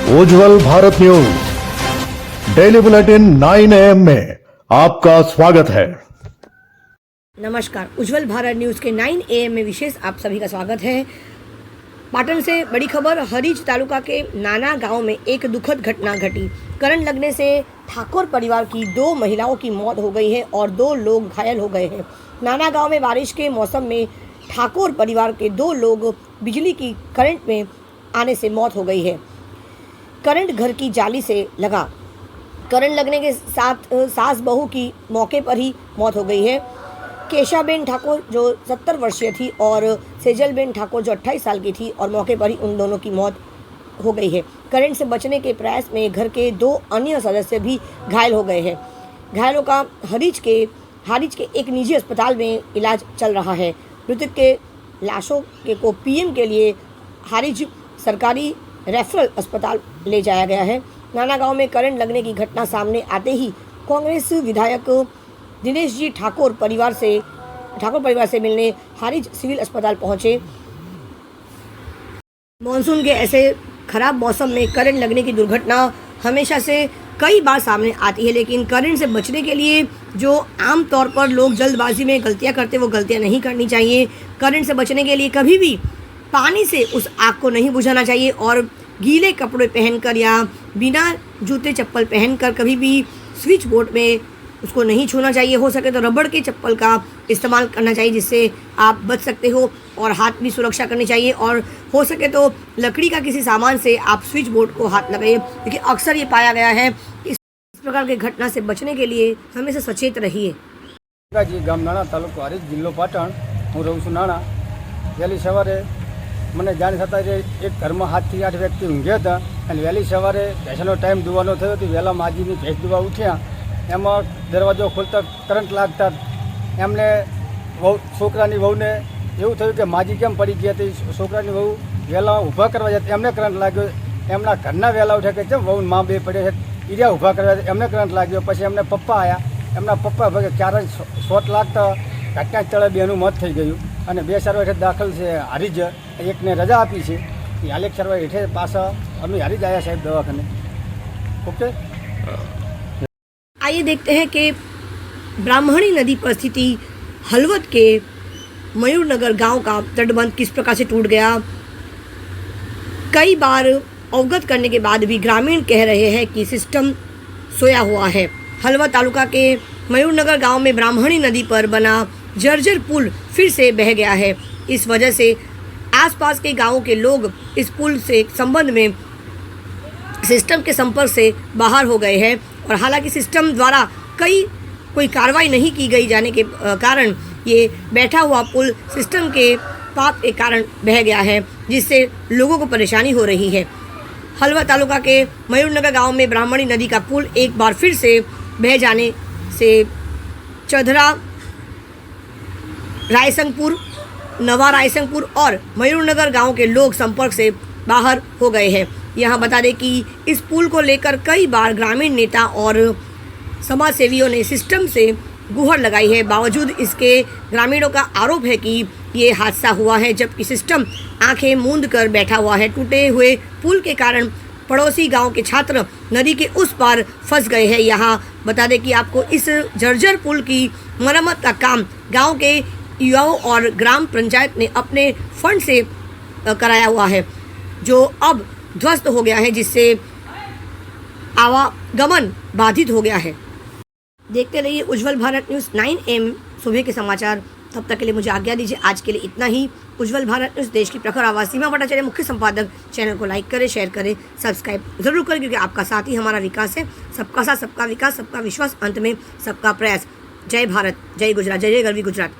Ujjwal Bharat news daily bulletin 9 AM में आपका स्वागत है। नमस्कार, उज्जवल भारत न्यूज़ के 9 AM में विशेष आप सभी का स्वागत है। पाटन से बड़ी खबर, हरीज तालुका के नाना गांव में एक दुखद घटना घटी। करंट लगने से ठाकुर परिवार की 2 महिलाओं की मौत हो गई है और 2 लोग घायल हो गए हैं। नाना गांव में बारिश के मौसम में ठाकुर परिवार के 2 लोग बिजली की करंट में आने से मौत हो गई है। करंट घर की जाली से लगा। करंट लगने के साथ सास बहू की मौके पर ही मौत हो गई है। केशाबेन ठाकुर जो 70 वर्षीय थी और सेजलबेन ठाकुर जो 28 साल की थी और मौके पर ही उन दोनों की मौत हो गई है। करंट से बचने के प्रयास में घर के 2 अन्य सदस्य भी घायल हो गए हैं। घायलों का हारीज के एक निजी अस्पताल में इलाज चल रहा है। मृतक के लाशों को पीएम के लिए हारीज सरकारी रेफरल अस्पताल ले जाया गया है। नाना गांव में करंट लगने की घटना सामने आते ही कांग्रेस विधायक दिनेश जी ठाकुर परिवार से मिलने हारीज सिविल अस्पताल पहुंचे। मॉनसून के ऐसे खराब मौसम में करंट लगने की दुर्घटना हमेशा से कई बार सामने आती है, लेकिन करंट से बचने के लिए जो आम तौर पर लोग जल्दबाजी में गलतियां करते वो गलतियां नहीं करनी चाहिए। करंट से बचने के लिए कभी भी पानी से उस आग को नहीं बुझाना चाहिए और गीले कपड़े पहनकर या बिना जूते चप्पल पहनकर कभी भी स्विच बोर्ड में उसको नहीं छूना चाहिए। हो सके तो रबड़ के चप्पल का इस्तेमाल करना चाहिए जिससे आप बच सकते हो और हाथ भी सुरक्षा करनी चाहिए। और हो सके तो लकड़ी का किसी सामान से आप स्विच बोर्ड को हाथ लगाइए, क्योंकि अक्सर ये पाया गया है इस प्रकार की घटना से बचने के लिए हमेशा सचेत रहिए। गाम नाना तालुको हारीज जिल्लो पाटण। हूँ रहूँ छूं नाना। वહેલી સવારે મને જાણ થતાં એક ઘરમાં 7 થી 8 વ્યક્તિ ઊંઘ્યા હતા અને વહેલી સવારે ભેંસનો ટાઈમ દુવાનો થયો હતો। વહેલા માજીની ભેંસ દુવા ઉઠ્યા, એમાં દરવાજો ખોલતા કરંટ લાગતા એમને છોકરાની વહુને એવું થયું કે માજી કેમ પડી ગયા હતી। છોકરાની વહુ વહેલા ઊભા કરવા જતી એમને કરંટ લાગ્યો। એમના ઘરના વહેલા ઉઠ્યા કે કેમ વહુ મા બે પડે છે, ઈર્યા ઊભા કરવા એમને કરંટ લાગ્યો। પછી એમને પપ્પા આવ્યા, એમના પપ્પા ભાગે ક્યારે શોટ લાગતા ઘટના સ્થળે બેનું મોત થઈ ગયું અને 2 સારવાર હેઠળ દાખલ છે હારીજ। એકને રજા આપી છે, એ હાલેક સારવાર હેઠળ પાછા અમે હારીજ આવ્યા સાહેબ દવાખાને। ઓકે, आइए देखते हैं कि ब्राह्मणी नदी पर स्थिति हलवद के मयूरनगर गांव का तटबंध किस प्रकार से टूट गया। कई बार अवगत करने के बाद भी ग्रामीण कह रहे हैं कि सिस्टम सोया हुआ है। हलवद तालुका के मयूरनगर गांव में ब्राह्मणी नदी पर बना जर्जर पुल फिर से बह गया है। इस वजह से आसपास के गांवों के लोग इस पुल से संबंध में सिस्टम के संपर्क से बाहर हो गए हैं और हालांकि सिस्टम द्वारा कोई कार्रवाई नहीं की गई जाने के कारण ये बैठा हुआ पुल सिस्टम के पाप के कारण बह गया है, जिससे लोगों को परेशानी हो रही है। हलवा तालुका के मयूरनगर गांव में ब्राह्मणी नदी का पुल एक बार फिर से बह जाने से चौधरा रायसंगपुर, नवा रायसंगपुर और मयूरनगर गांव के लोग संपर्क से बाहर हो गए हैं। यहाँ बता दें कि इस पुल को लेकर कई बार ग्रामीण नेता और समाज सेवियों ने सिस्टम से गुहार लगाई है। बावजूद इसके ग्रामीणों का आरोप है कि ये हादसा हुआ है जबकि सिस्टम आंखें मूंद कर बैठा हुआ है। टूटे हुए पुल के कारण पड़ोसी गांव के छात्र नदी के उस पार फंस गए हैं। यहाँ बता दें कि आपको इस जर्जर पुल की मरम्मत का काम गाँव के युवाओं और ग्राम पंचायत ने अपने फंड से कराया हुआ है, जो अब ध्वस्त हो गया है, जिससे आवागमन बाधित हो गया है। देखते रहिए उज्जवल भारत न्यूज़ 9 AM सुबह के समाचार। तब तक के लिए मुझे आज्ञा दीजिए। आज के लिए इतना ही। उज्जवल भारत न्यूज़ देश की प्रखर आवाज़ सीमा भट्टाचार्य मुख्य संपादक। चैनल को लाइक करें, शेयर करें, सब्सक्राइब जरूर करें, क्योंकि आपका साथ ही हमारा विकास है। सबका साथ, सबका विकास, सबका विश्वास, अंत में सबका प्रयास। जय भारत, जय गुजरात, जय जय गरवी गुजरात।